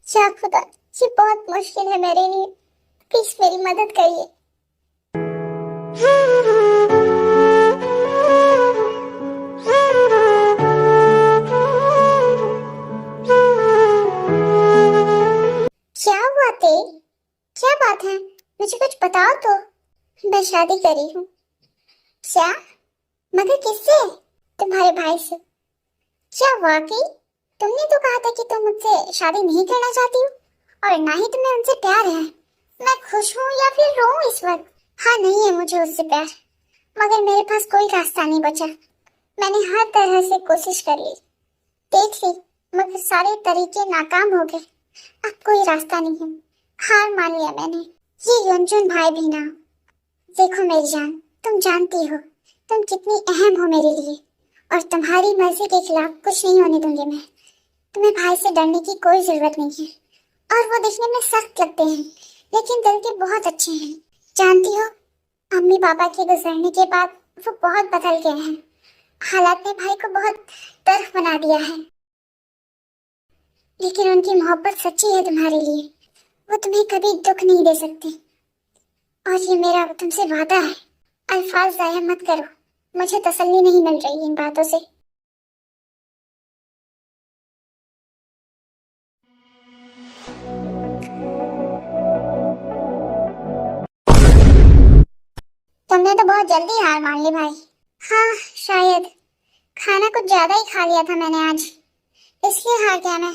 या खुदा, ये बहुत मुश्किल है मेरे लिए, प्लीज मेरी मदद करिए। क्या हुआ तेज? क्या बात है, मुझे कुछ बताओ तो। मैं शादी करी हूँ। क्या? मगर किससे? तुम्हारे भाई से। क्या वाकई? तुमने तो कहा था कि तुम मुझसे शादी नहीं करना चाहती हो और ना ही तुम्हें उनसे प्यार है। मैं खुश हूँ या फिर रोऊं इस वक्त? हाँ, नहीं है मुझे उससे प्यार, मगर मेरे पास कोई रास्ता नहीं बचा। मैंने हर तरह से कोशिश कर ली, देख ली, मगर सारे तरीके नाकाम हो गए। अब कोई रास्ता नहीं है, हार मान लिया मैंने। ये युनजुन भाई भी ना। देखो मेरी जान, तुम जानती हो तुम कितनी अहम हो मेरे लिए, और तुम्हारी मर्जी के खिलाफ कुछ नहीं होने दूंगी मैं। तुम्हें भाई से डरने की कोई जरूरत नहीं है। और वो दिखने में सख्त लगते हैं, लेकिन दिल के बहुत अच्छे हैं। जानती हो, अम्मी पापा के गुजरने के बाद वो बहुत बदल गए हैं। हालात ने भाई को बहुत तर्क बना दिया है, लेकिन उनकी मोहब्बत सच्ची है तुम्हारे लिए। वो तुम्हें कभी दुख नहीं दे सकते, और ये मेरा तुमसे वादा है। अल्फाज जाया मत करो, मुझे तसल्ली नहीं मिल रही इन बातों से। तुमने तो बहुत जल्दी हार मान ली भाई। हाँ शायद, खाना कुछ ज्यादा ही खा लिया था मैंने आज, इसलिए हार गया मैं।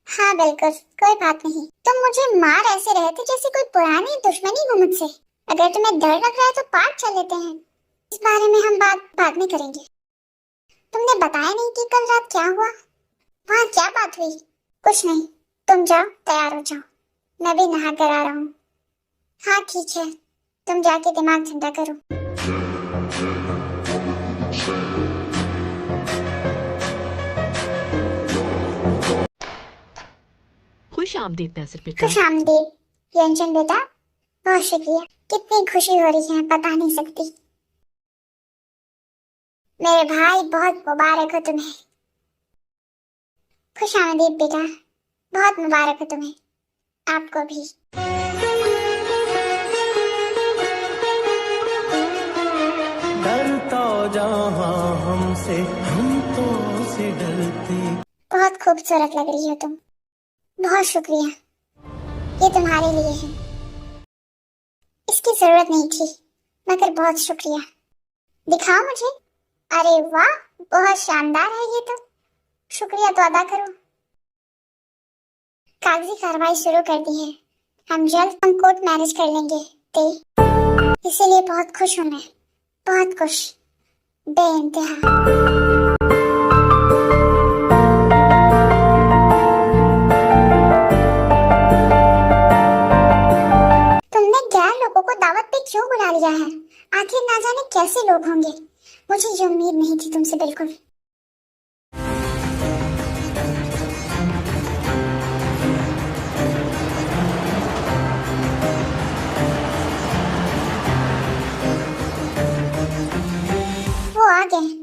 हाँ बिल्कुल, कोई बात नहीं। तुम मुझे मार ऐसे रहे थे जैसे कोई पुरानी दुश्मनी हो मुझसे। अगर तुम्हें डर लग रहा है तो पार्ट चल लेते हैं, इस बारे में हम बात बाद में करेंगे। तुमने बताया नहीं कि कल रात क्या हुआ? वहाँ क्या बात हुई? कुछ नहीं, तुम जाओ, तैयार हो जाओ, मैं भी नहा कर आ रहा हूँ। हाँ ठीक है, तुम जाके दिमाग ठंडा करो। खुश आमदीद नजर बेटा। खुश आमदीद यंजन बेटा, बहुत शुक्रिया। कितनी खुशी हो रही है बता नहीं सकती। मेरे भाई बहुत मुबारक हो तुम्हें। खुश आमदीद बेटा, बहुत मुबारक हो तुम्हें, आपको भी। डरता जहां हमसे, हम तो से डरते। बहुत खूबसूरत लग रही हो तुम, बहुत शुक्रिया, ये तुम्हारे लिए है। इसकी जरूरत नहीं थी, मगर बहुत शुक्रिया। दिखाओ मुझे। अरे वाह, बहुत शानदार है ये तो। शुक्रिया तो अदा करो। कागजी कार्रवाई शुरू कर दी है, हम जल्द हम कोर्ट मैरिज कर लेंगे ते। इसीलिए बहुत खुश हूँ मैं, बहुत खुश, बेइंतहा। तुमने 11 लोगों को दावत पे क्यों बुला लिया है? आखिर ना जाने कैसे लोग होंगे। मुझे ये उम्मीद नहीं थी तुमसे बिल्कुल। वो आ गए।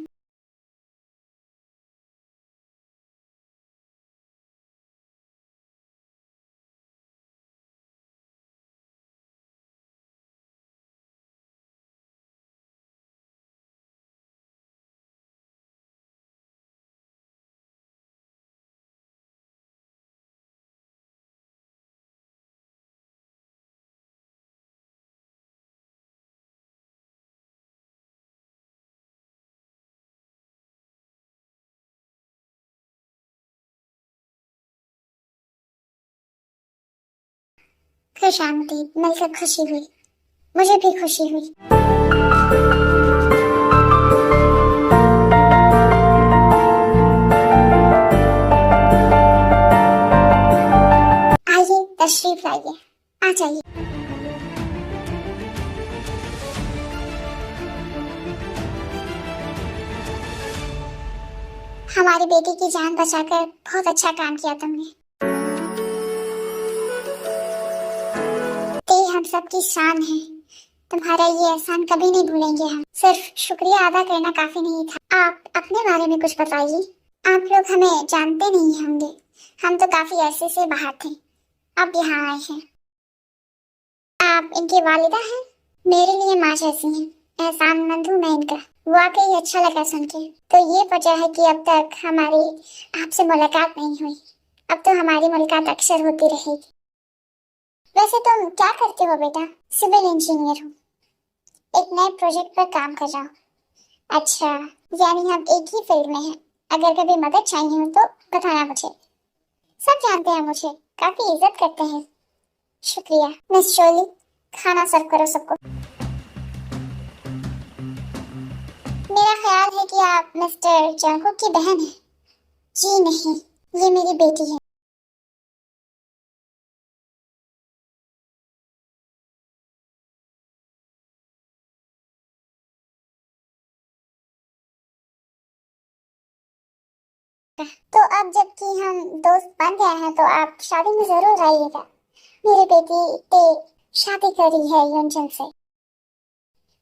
खुश आमदीद, मिलकर खुशी हुई, मुझे भी खुशी हुई। आइए तशरीफ लाइए, आ जाइए। हमारी बेटी की जान बचाकर बहुत अच्छा काम किया तुमने। ते हम सबकी शान है, तुम्हारा ये एहसान कभी नहीं भूलेंगे हम। सिर्फ शुक्रिया अदा करना काफी नहीं था। आप अपने बारे में कुछ बताइए, आप लोग हमें जानते नहीं होंगे, हम तो काफी अरसे से बाहर थे, अब यहाँ आए हैं। आप इनकी वालिदा हैं? मेरे लिए माँ जैसी हैं, एहसानमंद हूँ मैं इनका। वाकई अच्छा लगा सुन के। तो ये वजह है कि अब तक हमारी आपसे मुलाकात नहीं हुई, अब तो हमारी मुलाकात अक्सर होती रहेगी। वैसे तुम क्या करते हो बेटा? सिविल इंजीनियर हूँ, एक नए प्रोजेक्ट पर काम कर रहा हूँ। अच्छा, यानी हम एक ही फील्ड में हैं। अगर कभी मदद चाहिए हो तो बताना मुझे। सब जानते हैं मुझे, काफी इज्जत करते हैं। शुक्रिया। मिस शोली, खाना सर्व करो सबको। मेरा ख्याल है कि आप मिस्टर जंगकुक की बहन हैं। जी नहीं, ये मेरी बेटी है। तो अब जबकि हम दोस्त बन गए हैं तो आप शादी में जरूर आइएगा। मेरी बेटी ते शादी करी है युनजन से।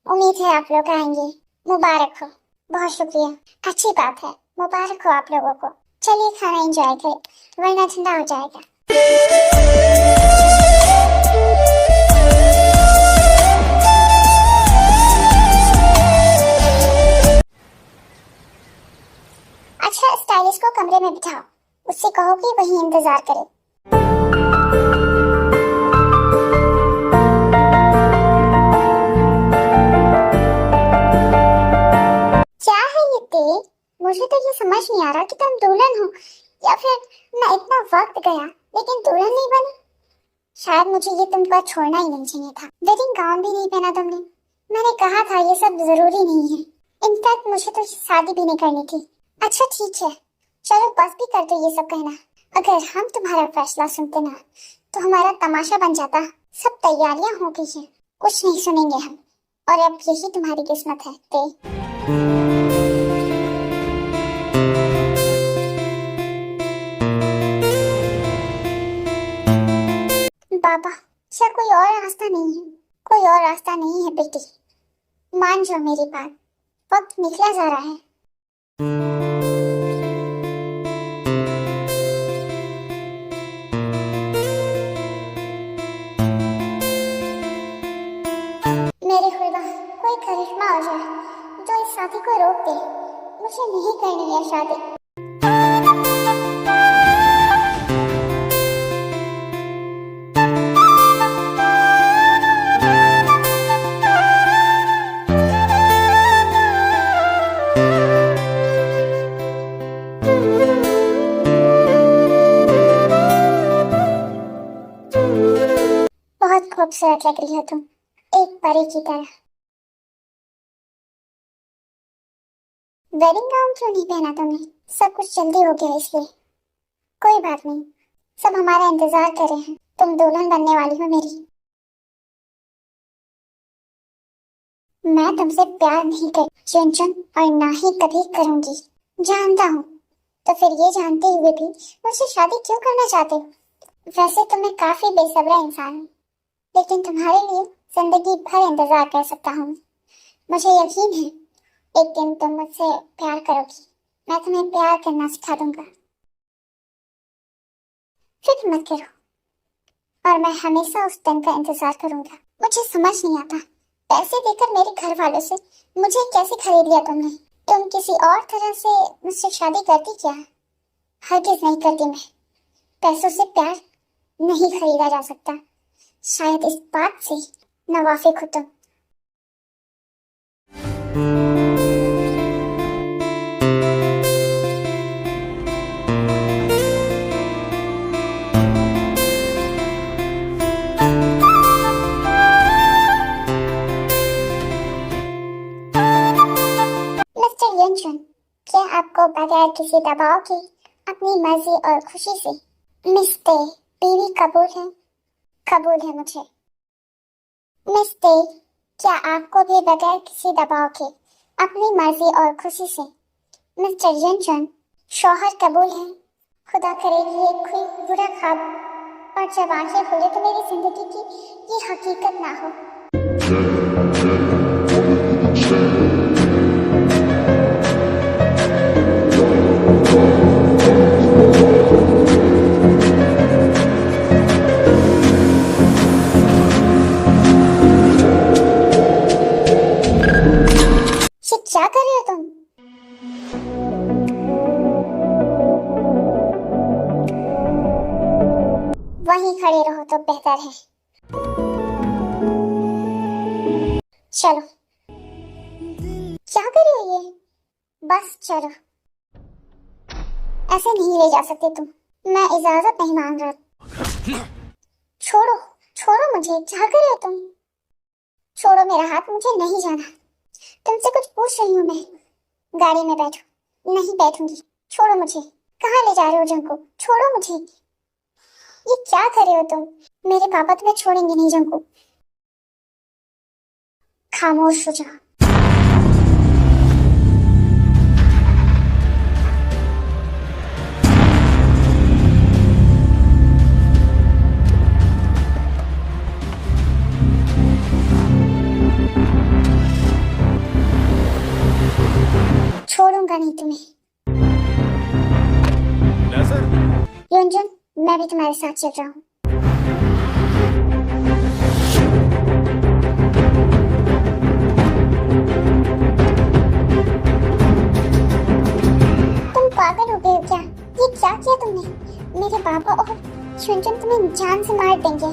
उम्मीद है आप लोग आएंगे। मुबारक हो। बहुत शुक्रिया, अच्छी बात है, मुबारक हो आप लोगों को। चलिए खाना एंजॉय करें, वरना ठंडा हो जाएगा। अच्छा, स्टाइलिश को कमरे में बिठाओ, उससे कहो कि वहीं इंतजार करे। क्या है ये ते? मुझे तो ये समझ नहीं आ रहा कि तुम दुल्हन हो या फिर मैं इतना वक्त गया लेकिन दुल्हन नहीं बनी। शायद मुझे ये तुम पर छोड़ना ही नहीं चाहिए था। वेडिंग गाउन भी नहीं पहना तुमने। मैंने कहा था ये सब जरूरी नहीं है। इनफैक्ट मुझे तो शादी भी नहीं करनी थी। अच्छा ठीक है, चलो बस भी कर दो ये सब कहना। अगर हम तुम्हारा फैसला सुनते ना तो हमारा तमाशा बन जाता। सब तैयारियां हो गई हैं, कुछ नहीं सुनेंगे हम। और अब यही तुम्हारी किस्मत है ते। बाबा, क्या कोई और रास्ता नहीं है? कोई और रास्ता नहीं है बेटी, मान जाओ मेरी बात। वक्त निकला जा रहा है। मेरे खुदा, कोई करिश्मा हो जाए जो इस शादी को रोक दे। मुझे नहीं करनी है शादी। बहुत खूबसूरत लग रही हो तुम, एक परी की तरह। वेडिंग गाउन क्यों नहीं पहना तुमने? सब कुछ जल्दी हो गया इसलिए। कोई बात नहीं, सब हमारा इंतजार कर रहे हैं। तुम दुल्हन बनने वाली हो मेरी। मैं तुमसे प्यार नहीं करती चुन, और ना ही कभी करूंगी, जानता हूँ। तो फिर ये जानते हुए भी मुझसे शादी क्यों करना चाहते हो? वैसे तो मैं काफी बेसब्रा इंसान हूँ, लेकिन तुम्हारे लिए जिंदगी भर इंतजार कर सकता हूँ। मुझे यकीन है एक दिन तुम मुझसे प्यार करोगी। मैं तुम्हें प्यार करना सिखा दूंगा। फिक्र मत करो, और मैं हमेशा उस दिन का इंतजार करूंगा। मुझे समझ नहीं आता, पैसे देकर मेरे घर वालों से मुझे कैसे खरीद लिया तुमने? तुम किसी और तरह से मुझसे शादी करती क्या? हरगिज नहीं करती मैं। पैसों से प्यार नहीं खरीदा जा सकता। शायद इस बात से नावाफिक हो तुम। मिस्टर यंचन, क्या आपको बगैर किसी दबाव के अपनी मर्जी और खुशी से मिस्ते बीवी कबूल है? कबूल है मुझे। मिस्ते, क्या आपको भी बगैर किसी दबाव के अपनी मर्जी और खुशी से मिस्टर यंचन शौहर कबूल है? खुदा करे कि ये कोई बुरा ख्वाब और जब आंखें खुले तो मेरी जिंदगी की ये हकीकत ना हो। ये क्या कर रहे हो तुम? वहीं खड़े रहो तो बेहतर है। चलो। क्या कर रहे हो ये? बस चलो। ऐसे नहीं ले जा सकते तुम। मैं इजाजत नहीं मांग रहा। छोड़ो, छोड़ो मुझे। क्या कर रहे हो तुम? छोड़ो मेरा हाथ, मुझे नहीं जाना। तुमसे कुछ पूछ रही हूँ मैं। गाड़ी में बैठो। नहीं बैठूंगी। छोड़ो मुझे। कहाँ ले जा रहे हो जंको? छोड़ो मुझे। ये क्या कर रहे हो तुम? मेरे पापा तुम्हें छोड़ेंगे नहीं जंको। खामोश हो जाओ। छोड़ूंगा नहीं तुम्हें। योंजन, मैं भी तुम्हारे साथ चल रहा हूँ। तुम पागल हो गए हो क्या? ये क्या किया तुमने? मेरे पापा और योंजन तुम्हें जान से मार देंगे।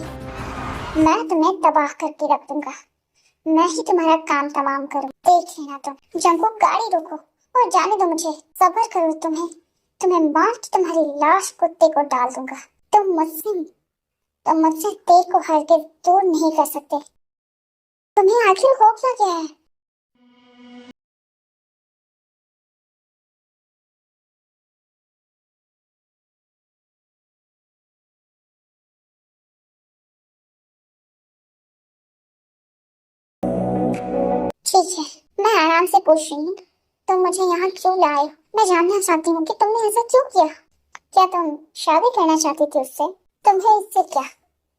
मैं तुम्हें तबाह करके रख दूंगा। मैं ही तुम्हारा काम तमाम करूँ। देख लेना तुम। जंको, गाड़ी रोको और जाने दो मुझे। सब्र करो। तुम्हें मार के तुम्हारी लाश कुत्ते को डाल दूंगा। तुम मुझसे तेरे को हरगिज़ दूर नहीं कर सकते। तुम्हें आखिर हो क्या गया है? ठीक है, मैं आराम से पूछ रही हूँ। तुम मुझे यहाँ क्यों लाए हो? मैं जानना चाहती हूँ कि तुमने ऐसा क्यों किया। क्या तुम शादी करना चाहती थी उससे? तुम्हें इससे क्या?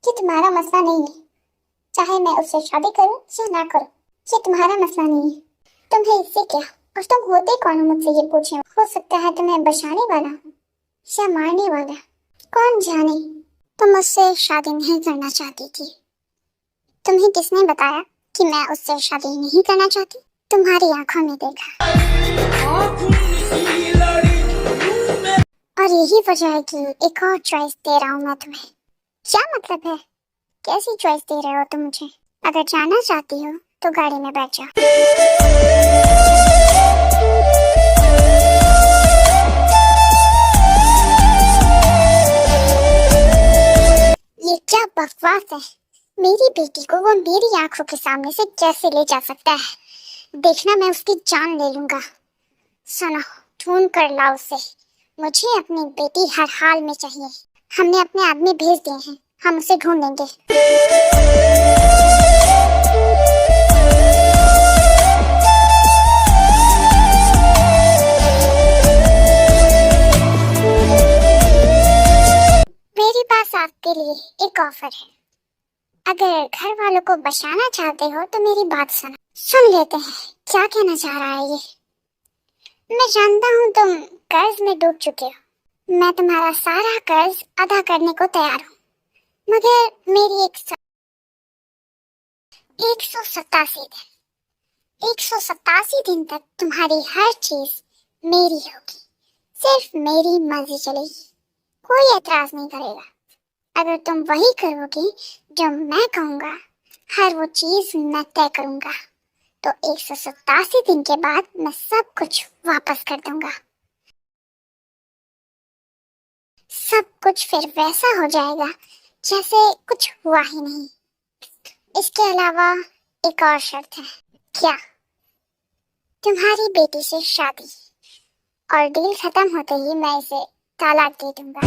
कि तुम्हारा मसला नहीं है। चाहे मैं उससे शादी करूं या ना करूं, ये तुम्हारा मसला नहीं है। तुम्हें इससे क्या? और तुम होते कौन हो मुझसे ये पूछे? हो सकता है तुम्हें बचाने वाला हूँ या मारने वाला, कौन जाने। तुम मुझसे शादी नहीं करना चाहती थी। तुम्हें किसने बताया कि मैं उससे शादी नहीं करना चाहती? तुम्हारी आंखों में देखा। और यही वजह है कि एक और चॉइस दे रहा हूँ मैं तुम्हें। क्या मतलब है? कैसी चॉइस दे रहे हो तुम मुझे? अगर जाना चाहती हो तो गाड़ी में बैठ जाओ। ये क्या बकवास है? मेरी बेटी को वो मेरी आंखों के सामने से कैसे ले जा सकता है? देखना, मैं उसकी जान ले लूंगा। सुनो, ढूंढ कर लाओ उसे। मुझे अपनी बेटी हर हाल में चाहिए। हमने अपने आदमी भेज दिए हैं, हम उसे ढूंढेंगे। मेरे पास आपके लिए एक ऑफर है। अगर घर वालों को बचाना चाहते हो तो मेरी बात सुन लेते हैं। क्या कहना चाह रहा है ये? मैं जानता हूँ तुम कर्ज में डूब चुके हो। मैं तुम्हारा सारा कर्ज अदा करने को तैयार हूँ, मगर मेरी 187 दिन तक तुम्हारी हर चीज मेरी होगी। सिर्फ मेरी मर्जी चलेगी। कोई एतराज नहीं करेगा। अगर तुम वही करोगी जो मैं कहूँगा, हर वो चीज मैं तय करूँगा, तो 187 दिन के बाद मैं सब कुछ वापस कर दूंगा। सब कुछ फिर वैसा हो जाएगा जैसे कुछ हुआ ही नहीं। इसके अलावा एक और शर्त है। क्या? तुम्हारी बेटी से शादी, और डील खत्म होते ही मैं इसे तलाक दे दूंगा।